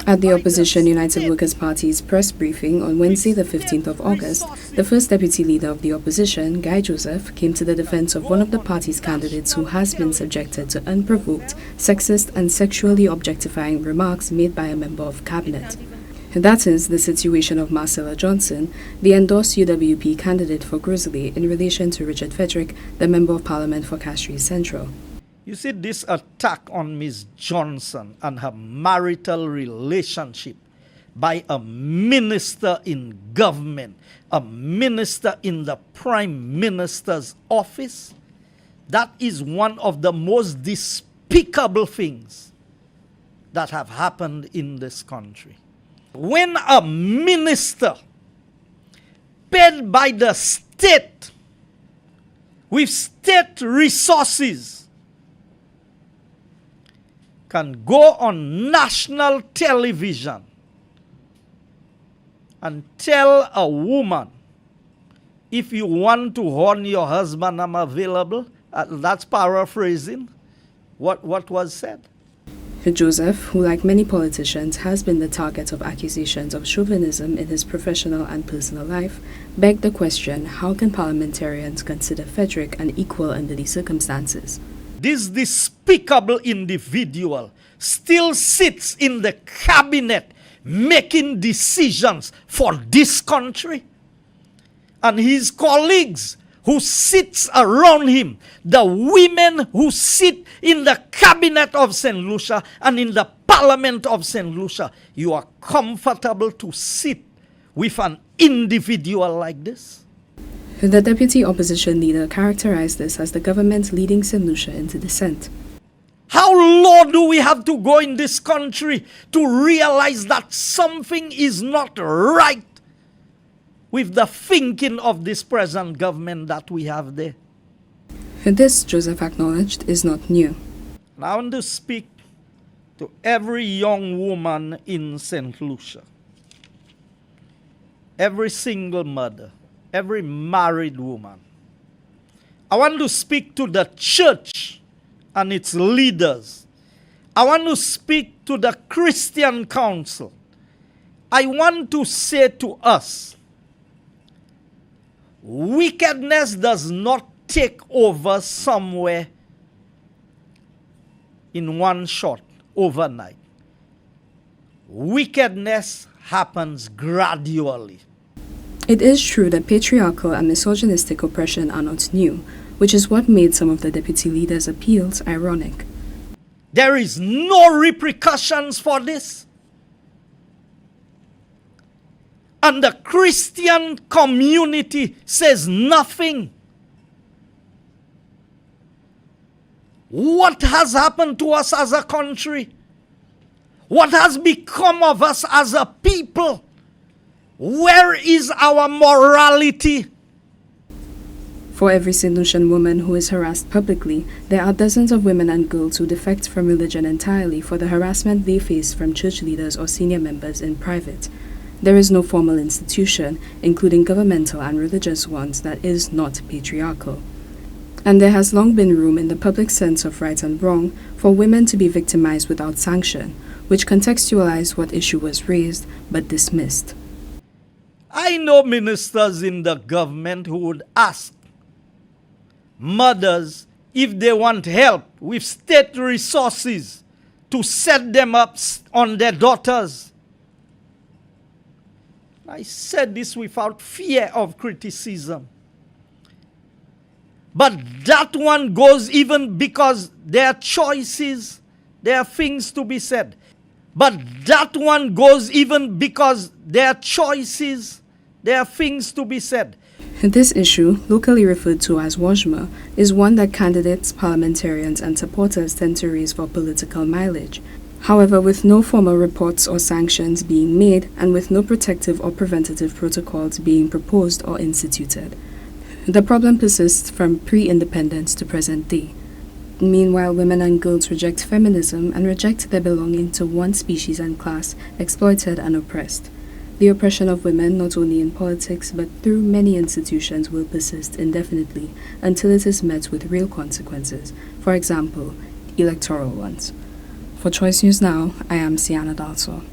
At the Opposition United Workers' Party's press briefing on Wednesday the 15th of August, the first deputy leader of the opposition, Guy Joseph, came to the defense of one of the party's candidates who has been subjected to unprovoked, sexist and sexually objectifying remarks made by a member of cabinet. That is the situation of Marcella Johnson, the endorsed UWP candidate for Grizzly, in relation to Richard Frederick, the Member of Parliament for Castries Central. You see, this attack on Ms. Johnson and her marital relationship by a minister in government, a minister in the Prime Minister's office, that is one of the most despicable things that have happened in this country. When a minister paid by the state with state resources can go on national television and tell a woman, if you want to horn your husband, I'm available. That's paraphrasing what was said. Joseph, who like many politicians has been the target of accusations of chauvinism in his professional and personal life, begged the question, how can parliamentarians consider Frederick an equal under these circumstances? This despicable individual still sits in the cabinet making decisions for this country. And his colleagues who sits around him, the women who sit in the cabinet of St. Lucia and in the parliament of St. Lucia, you are comfortable to sit with an individual like this? The deputy opposition leader characterized this as the government leading St. Lucia into dissent. How low do we have to go in this country to realize that something is not right with the thinking of this present government that we have there? This, Joseph acknowledged, is not new. And I want to speak to every young woman in St. Lucia, every single mother, every married woman. I want to speak to the church and its leaders. I want to speak to the Christian Council. I want to say to us, wickedness does not take over somewhere in one shot, overnight. Wickedness happens gradually. It is true that patriarchal and misogynistic oppression are not new, which is what made some of the deputy leaders' appeals ironic. There is no repercussions for this. And the Christian community says nothing. What has happened to us as a country? What has become of us as a people? Where is our morality? For every St. Lucian woman who is harassed publicly, there are dozens of women and girls who defect from religion entirely for the harassment they face from church leaders or senior members in private. There is no formal institution, including governmental and religious ones, that is not patriarchal. And there has long been room in the public sense of right and wrong for women to be victimized without sanction, which contextualized what issue was raised but dismissed. I know ministers in the government who would ask mothers if they want help with state resources to set them up on their daughters. I said this without fear of criticism. But that one goes even because there are choices, there are things to be said. But that one goes even because there are choices, there are things to be said. This issue, locally referred to as wajma, is one that candidates, parliamentarians and supporters tend to raise for political mileage. However, with no formal reports or sanctions being made and with no protective or preventative protocols being proposed or instituted, the problem persists from pre-independence to present day. Meanwhile, women and girls reject feminism and reject their belonging to one species and class, exploited and oppressed. The oppression of women, not only in politics but through many institutions, will persist indefinitely until it is met with real consequences, for example, electoral ones. For Choice News Now, I am Sienna Dalso.